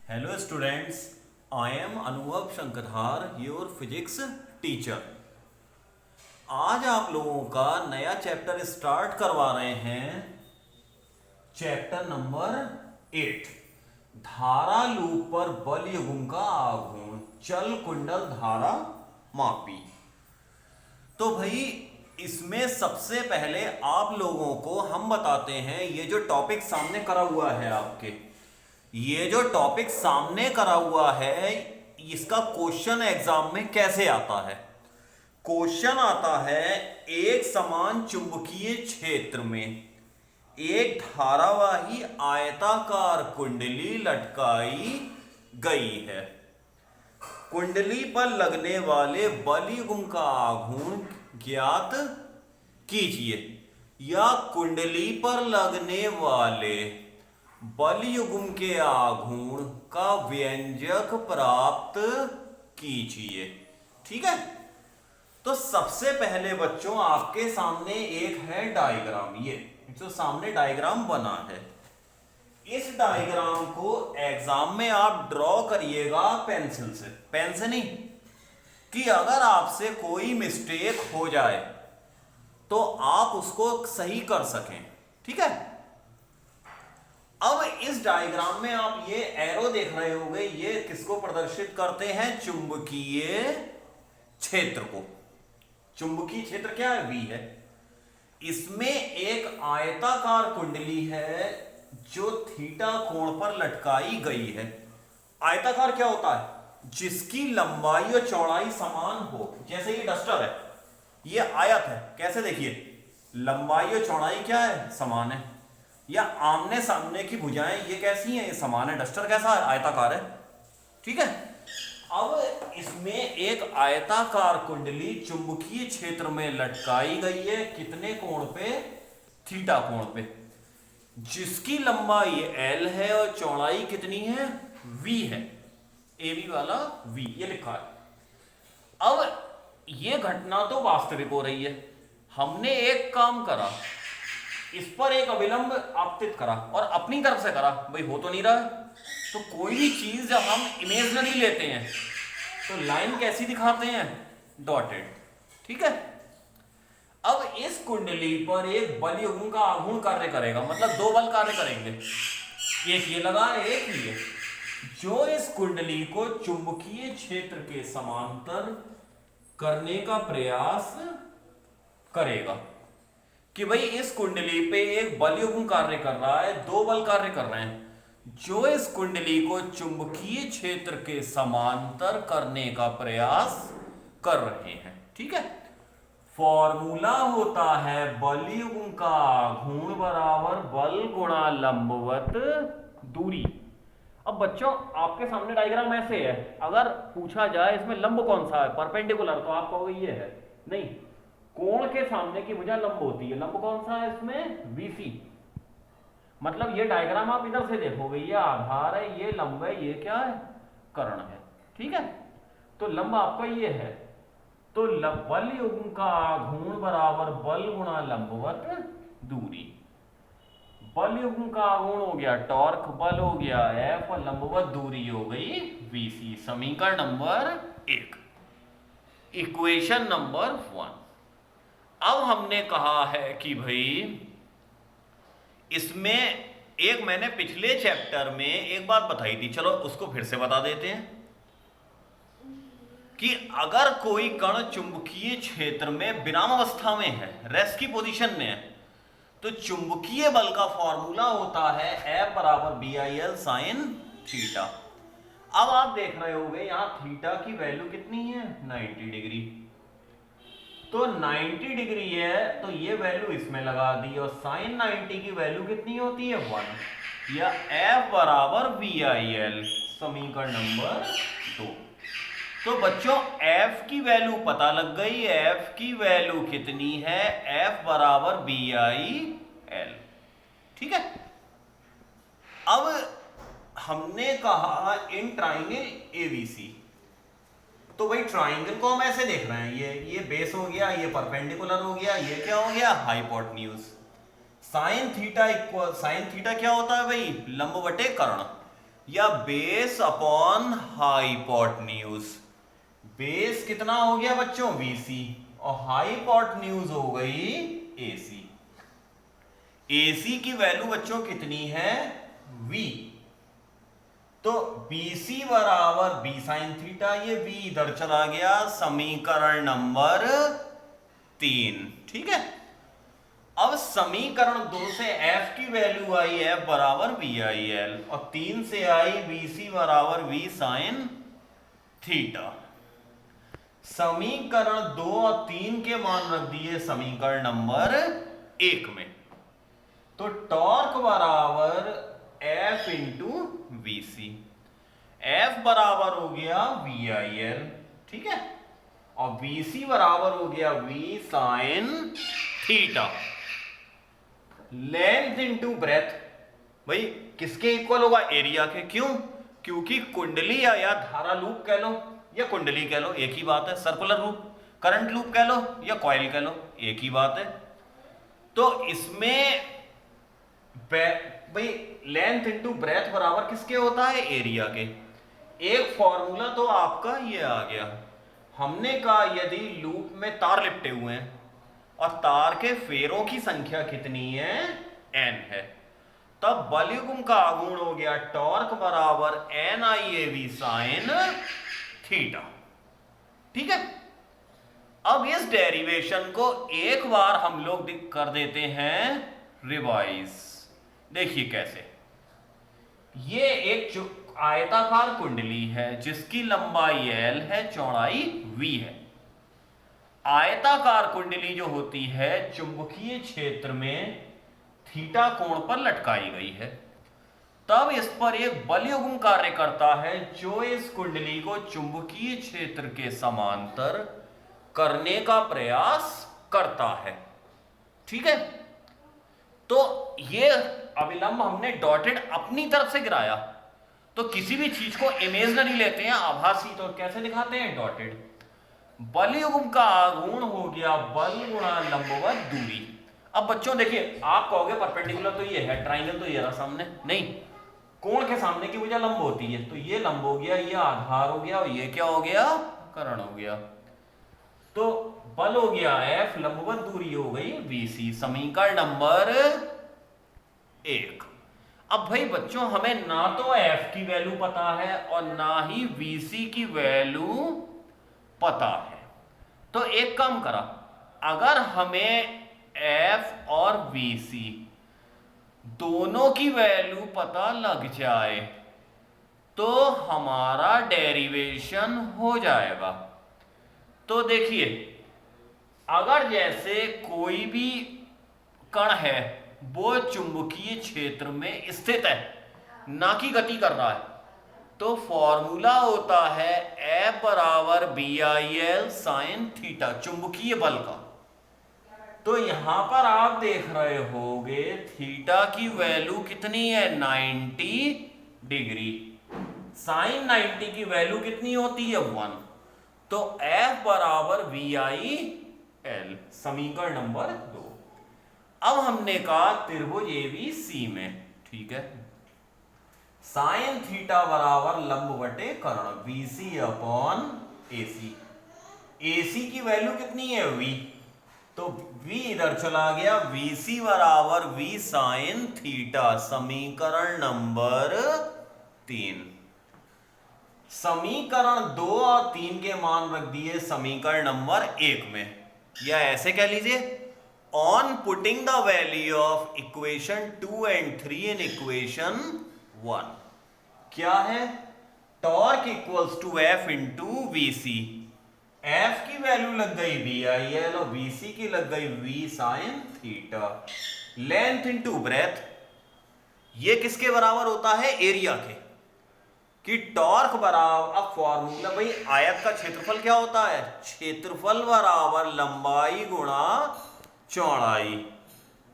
Hello students, I am Anubhav Shankadhar, your physics teacher. आज आप लोगों का नया चैप्टर स्टार्ट करवा रहे हैं। चैप्टर नंबर 8, धारा लूप पर बल युग्म का आघूर्ण, चल कुंडल धारा मापी। तो भाई इसमें सबसे पहले आप लोगों को हम बताते हैं, ये जो टॉपिक सामने करा हुआ है आपके, ये जो टॉपिक सामने करा हुआ है इसका क्वेश्चन एग्जाम में कैसे आता है। क्वेश्चन आता है, एक समान चुंबकीय क्षेत्र में एक धारावाही आयताकार कुंडली लटकाई गई है। कुंडली पर लगने वाले बल युग्म का आघूर्ण ज्ञात कीजिए, या कुंडली पर लगने वाले बल युग्म के आघूर्ण का व्यंजक प्राप्त कीजिए। ठीक है, तो सबसे पहले बच्चों आपके सामने एक है डायग्राम, ये जो सामने डायग्राम बना है, इस डायग्राम को एग्जाम में आप ड्रॉ करिएगा पेंसिल से, पेन से नहीं, कि अगर आपसे कोई मिस्टेक हो जाए तो आप उसको सही कर सकें। ठीक है, अब इस डायग्राम में आप ये एरो देख रहे होंगे, ये किसको प्रदर्शित करते हैं? चुंबकीय क्षेत्र को। चुंबकीय क्षेत्र क्या है? V है। इसमें एक आयताकार कुंडली है जो थीटा कोण पर लटकाई गई है। आयताकार क्या होता है? जिसकी लंबाई और चौड़ाई समान हो। जैसे ये डस्टर है, ये आयत है, कैसे देखिए, लंबाई और चौड़ाई क्या है? समान है। या आमने सामने की भुजाएं ये कैसी हैं? ये समान है। डस्टर कैसा है? आयताकार है। ठीक है, अब इसमें एक आयताकार कुंडली चुंबकीय क्षेत्र में लटकाई गई है। कितने कोण पे? थीटा कोण पे, जिसकी लंबाई L है और चौड़ाई कितनी है? V है। AB वाला V ये लिखा है। अब ये घटना तो वास्तविक हो रही है। हमने एक काम करा, इस पर एक अविलंब आपतित करा और अपनी तरफ से करा। भाई हो तो नहीं रहा है, तो कोई भी चीज जब हम इमेजिनरी लेते हैं तो लाइन कैसी दिखाते हैं? डॉटेड। ठीक है, अब इस कुंडली पर एक बल युग्म का आघूर्ण कार्य करेगा, मतलब दो बल कार्य करेंगे, एक ये लगा, एक ये, जो इस कुंडली को चुंबकीय क्षेत्र के समांतर करने का प्रयास करेगा। कि भाई इस कुंडली पे एक बल युग्म कार्य कर रहा है, दो बल कार्य कर रहे हैं जो इस कुंडली को चुंबकीय क्षेत्र के समांतर करने का प्रयास कर रहे हैं। ठीक है, फॉर्मूला होता है बल युग्म का आघूर्ण बराबर बल गुणा लंबवत दूरी। अब बच्चों आपके सामने डायग्राम ऐसे है, अगर पूछा जाए इसमें लंब कौन सा है, परपेंडिकुलर, तो आप कहोगे ये है। नहीं, कोण के सामने की भुजा लंब होती है। लंब कौन सा है इसमें? BC। मतलब ये डायग्राम आप इधर से देखोगे, ये आधार है, ये लंब है, ये क्या है? कर्ण है। ठीक है, तो लंब आपका ये है, तो बल युग्म का आघूर्ण बराबर बल गुणा लंबवत दूरी। बल युग्म का आघूर्ण हो गया टॉर्क, बल हो गया F, और लंबवत दूरी हो गई BC। समीकरण नंबर 1, इक्वेशन नंबर 1। अब हमने कहा है कि भाई इसमें एक मैंने पिछले चैप्टर में एक बात बताई थी, चलो उसको फिर से बता देते हैं, कि अगर कोई कण चुंबकीय क्षेत्र में विराम अवस्था में है, रेस्ट की पोजीशन में है, तो चुंबकीय बल का फॉर्मूला होता है F बराबर BIL साइन थीटा। अब आप देख रहे होंगे यहां थीटा की वैल्यू कितनी है? 90 डिग्री। तो 90 डिग्री है, तो ये वैल्यू इसमें लगा दी, और साइन 90 की वैल्यू कितनी होती है? 1, या F बराबर BIL, समीकरण नंबर 2। तो बच्चों F की वैल्यू पता लग गई। F की वैल्यू कितनी है? F बराबर BIL। ठीक है, अब हमने कहा इन ट्राइंगल ABC, तो भाई ट्राइंगल को हम ऐसे देख रहे हैं, ये बेस हो गया, ये परपेंडिकुलर हो गया, ये क्या हो गया? हाइपोटेन्यूज। साइन थीटा क्या होता है भाई? लंब बटे कर्ण। या बेस अपॉन हाइपोटेन्यूज। बेस कितना हो गया बच्चों BC और हाइपोटेन्यूज हो गई AC। AC की वैल्यू बच्चों कितनी है V, तो BC बराबर B साइन थीटा, ये V इधर चला गया, समीकरण नंबर 3। ठीक है, अब समीकरण 2 से F की वैल्यू आई F बराबर BIL और 3 से आई BC बराबर V साइन थीटा। समीकरण 2 और 3 के मान रख दिए समीकरण नंबर 1 में, तो टॉर्क बराबर F इंटू VC, F बराबर हो गया VIL, ठीक है, और VC बराबर हो गया V sine theta. Length into breath, भाई किसके इक्वल होगा, एरिया के। क्यों, क्योंकि कुंडली या धारा लूप कह लो या कुंडली कह लो एक ही बात है, सर्कुलर लूप, करंट लूप कह लो या कॉइल कह लो एक ही बात है। तो इसमें भाई लेंथ इंटू ब्रेथ बराबर किसके होता है, एरिया के। एक फॉर्मूला तो आपका ये आ गया। हमने कहा यदि लूप में तार लिपटे हुए हैं और तार के फेरों की संख्या कितनी है, n है, तब बल युग्म का आघूर्ण हो गया टॉर्क बराबर NIAV साइन थीटा। ठीक है, अब इस डेरिवेशन को एक बार हम लोग कर देते हैं रिवाइज। देखिए कैसे, ये एक आयताकार कुंडली है जिसकी लंबाई L है, चौड़ाई V है। आयताकार कुंडली जो होती है चुंबकीय क्षेत्र में थीटा कोण पर लटकाई गई है, तब इस पर एक बल युग्म कार्य करता है जो इस कुंडली को चुंबकीय क्षेत्र के समांतर करने का प्रयास करता है। ठीक है, तो ये अविलंब हमने डॉटेड अपनी तरफ से गिराया, तो किसी भी चीज को इमेजनरी लेते हैं, आभासी, तो कैसे दिखाते हैं, डॉटेड। बल युग्म का आघूर्ण हो गया बल गुणा लंबवत दूरी। अब बच्चों देखिए, आप कहोगे परपेंडिकुलर तो ये है, ट्राइंगल तो ये रहा सामने, नहीं, कोण के सामने की वजह लंब होती है, तो ये लंब हो गया, ये आधार हो गया और ये क्या हो गया, कर्ण हो गया। तो बल हो गया F, लंबवत दूरी हो गई BC, समीकरण नंबर 1। अब भाई बच्चों हमें ना तो F की वैल्यू पता है और ना ही BC की वैल्यू पता है, तो एक काम करा, अगर हमें F और BC दोनों की वैल्यू पता लग जाए तो हमारा डेरिवेशन हो जाएगा। तो देखिए, अगर जैसे कोई भी कण है वो चुंबकीय क्षेत्र में स्थित है, ना कि गति कर रहा है, तो फॉर्मूला होता है F बराबर BIL साइन थीटा, चुंबकीय बल का। तो यहां पर आप देख रहे होगे थीटा की वैल्यू कितनी है, 90 डिग्री। साइन 90 की वैल्यू कितनी होती है, 1। तो F बराबर VIL, समीकरण नंबर 2। अब हमने कहा त्रिभुज ABC में, ठीक है, साइन थीटा बराबर लंब बटे कर्ण, BC अपॉन AC। AC की वैल्यू कितनी है, V, तो V इधर चला गया, VC बराबर V साइन थीटा, समीकरण नंबर 3। समीकरण 2 और 3 के मान रख दिए समीकरण नंबर 1 में, या ऐसे कह लीजिए, on putting the value of equation 2 and 3 in equation 1, क्या है, torque equals to F into VC। F की वैल्यू लग गई BIL और BC की लग गई V sine theta. Length into breadth, ये किसके बराबर होता है, एरिया के, कि टॉर्क बराबर, अब फॉर्मूला भाई आयत का क्षेत्रफल क्या होता है, क्षेत्रफल बराबर लंबाई गुणा चौड़ाई,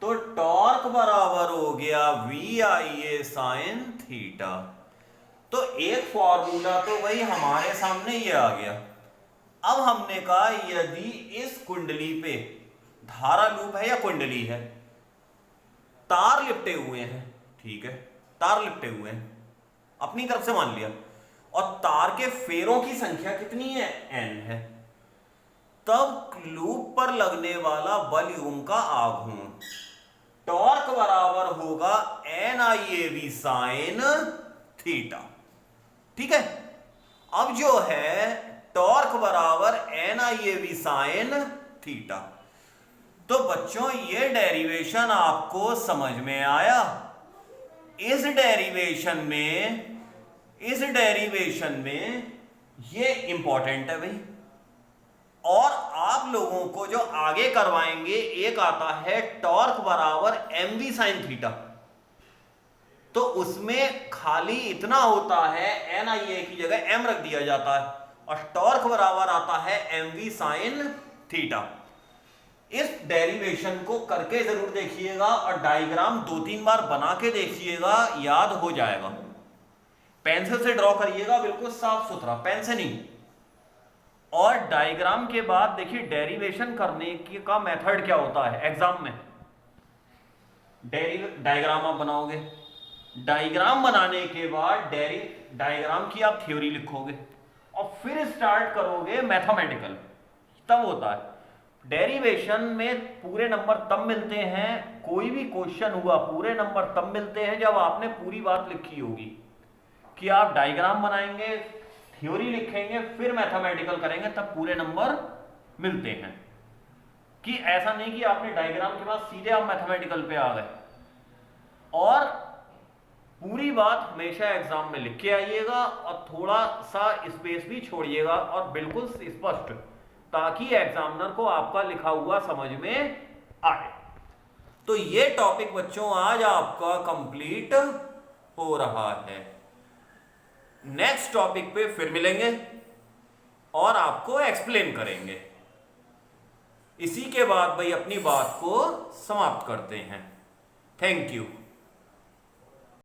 तो टॉर्क बराबर हो गया VIA साइन थीटा। तो एक फॉर्मूला तो भाई हमारे सामने ये आ गया। अब हमने कहा यदि इस कुंडली पे धारा लूप है या कुंडली है, तार लिपटे हुए हैं, ठीक है, तार लिपटे हुए हैं, अपनी तरफ से मान लिया, और तार के फेरों की संख्या कितनी है, n है, तब लूप पर लगने वाला बल युग्म का आघूर्ण टॉर्क बराबर होगा NIAV साइन थीटा। ठीक है, अब जो है टॉर्क बराबर NIAV साइन थीटा। तो बच्चों ये डेरिवेशन आपको समझ में आया। इस डेरिवेशन में ये इंपॉर्टेंट है भाई। और आप लोगों को जो आगे करवाएंगे, एक आता है टॉर्क बराबर mv साइन थीटा, तो उसमें खाली इतना होता है, NIA की जगह m रख दिया जाता है, और टॉर्क बराबर आता है mv साइन थीटा। इस डेरिवेशन को करके जरूर देखिएगा और डायग्राम 2-3 बार बना के देखिएगा, याद हो जाएगा। पेंसिल से ड्रॉ करिएगा, बिल्कुल साफ सुथरा, पेन से नहीं। और डायग्राम के बाद देखिए डेरिवेशन करने की का मेथड क्या होता है। एग्जाम में डायग्राम आप बनाओगे, डायग्राम बनाने के बाद डायग्राम की आप थ्योरी लिखोगे और फिर स्टार्ट करोगे मैथमेटिकल, तब होता है। डेरिवेशन में पूरे नंबर तब मिलते हैं, कोई भी क्वेश्चन हुआ पूरे नंबर तब मिलते हैं जब आपने पूरी बात लिखी होगी, कि आप डायग्राम बनाएंगे, थ्योरी लिखेंगे, फिर मैथमेटिकल करेंगे, तब पूरे नंबर मिलते हैं। कि ऐसा नहीं कि आपने डायग्राम के बाद सीधे आप मैथमेटिकल पे आ गए। और पूरी बात हमेशा एग्जाम में लिख के आइएगा और थोड़ा सा स्पेस भी छोड़िएगा, और बिल्कुल स्पष्ट, ताकि एग्जामिनर को आपका लिखा हुआ समझ में आए। तो ये टॉपिक बच्चों आज आपका कंप्लीट हो रहा है। नेक्स्ट टॉपिक पे फिर मिलेंगे और आपको एक्सप्लेन करेंगे। इसी के बाद भाई अपनी बात को समाप्त करते हैं। Thank you.